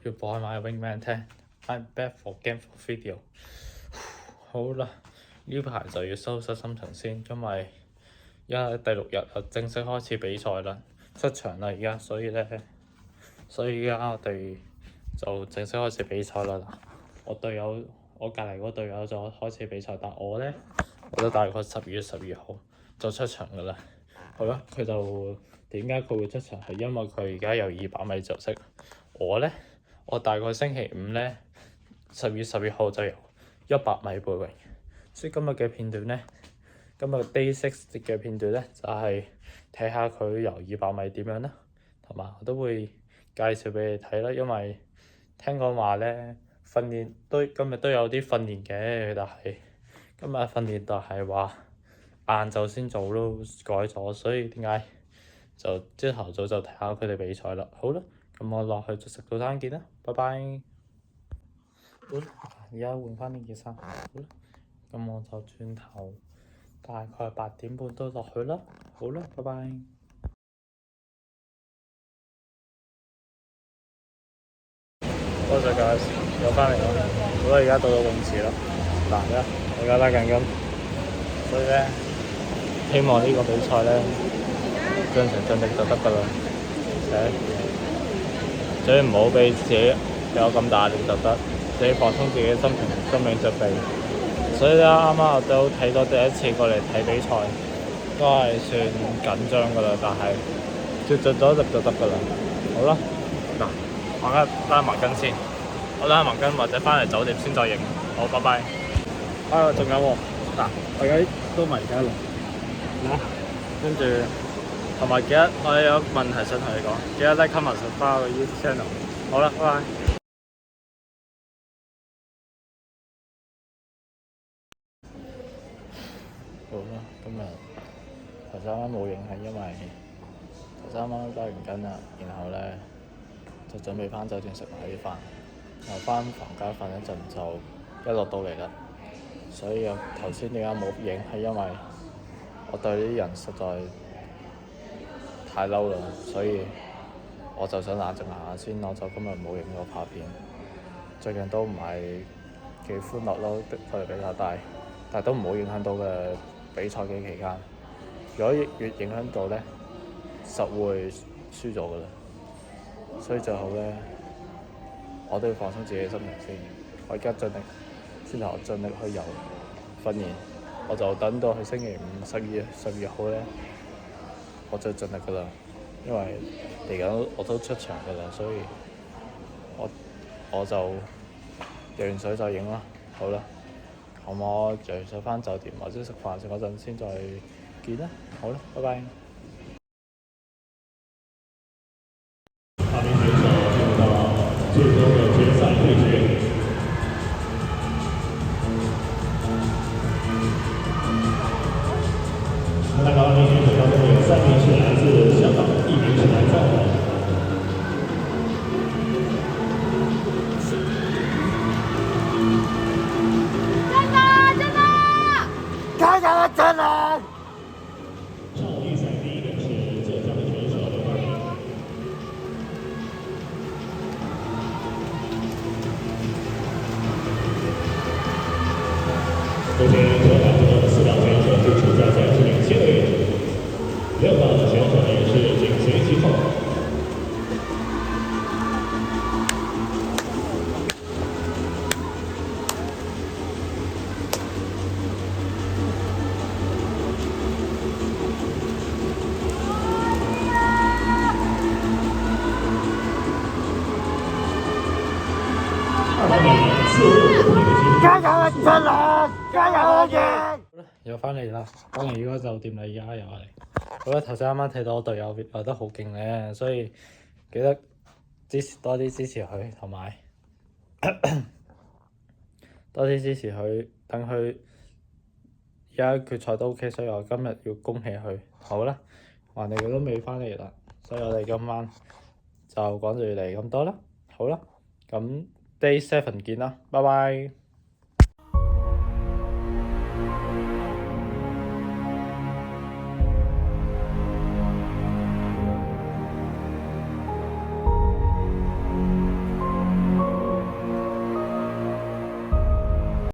要播埋 Wingman 聽。I'm back for game for video。好啦，呢排就要收拾心情先，因為而家第6日就正式開始比賽啦，出場啦而家，所以而家我哋就正式開始比賽啦。我隔離嗰隊友就開始比賽，但我都大概12月12號就出場噶啦。好啦，佢就點解佢會出場？係因為佢而家有200米就識。我大概星期512月12號就有100米背泳。所以今日嘅片段今日 Day 6嘅片段就係睇下佢游200米點樣啦，同埋我都會介紹俾你睇啦。因為聽講話訓練今日都有啲訓練嘅，但係今日訓練就係話晏晝先做咯，改咗，所以點解就朝頭早就睇下佢哋比賽啦。好啦，咁我落去就食早餐見啦，拜拜。好啦，而家換翻呢件衫。好啦，咁我就轉頭大概8點半都落去啦。好啦，拜拜。多謝介紹，又翻嚟啦。好啦，而家到咗泳池啦。嗱，我而家拉緊筋，所以希望呢個比賽盡情盡力就得㗎啦。所以唔好俾自己有咁大力就得，自己放鬆自己心情、心理準備。所以啱啱我都睇到第一次過嚟睇比賽，都係算緊張㗎啦，但係盡咗力就得㗎啦。好啦，嗱，我而家拉埋筋先，我拉埋筋或者翻嚟酒店先再影。好，拜拜。仲有喎，嗱，我而家都迷緊啦，跟住同埋記得我有問題想同你講，記得 like comment subscribe 我 YouTube channel。好啦，拜拜。好啦，今日頭先啱冇影係因為頭先啱拉完筋啦，然後就準備翻酒店食埋啲飯，然後翻房間瞓一陣就一落到嚟啦。所以頭先點解冇影係因為我對啲人實在太嬲啦，所以我就想冷靜下先，我就今日冇影過拍片。最近都唔係幾歡樂咯，佢哋比較大，但係都唔好影響到嘅比賽嘅期間。如果越影響到實會輸咗㗎啦。所以最好我都要放鬆自己嘅心情先。我而家盡力去游訓練，我就等到去星期5、12月12號我就盡力㗎啦。因為嚟緊我都出場㗎啦，所以我就游完水就影啦。好啦，咁我游完水返酒店或者食飯嗰陣先再見啦。好啦，拜拜。最終的決賽對決。那剛剛那選手當中有3名是來自香港，1名是來自澳門。真的！上午比賽第一個是浙江的選手劉冠霖。首先，这2组的4名選手是處在賽事領先的位置，6號的選手也是緊隨其後。加油啊！出啦！加油啊！贏！又翻嚟啦，翻嚟呢個酒店啦，而家又係。好啦，頭先啱啱睇到我隊友游得好勁所以記得多啲支持佢，同埋多啲支持佢，等佢而家決賽都 OK，所以我今日要恭喜佢。好啦，橫掂佢都未翻嚟啦，所以我哋今晚就講住嚟咁多啦。好啦，咁 Day 7見啦，拜拜。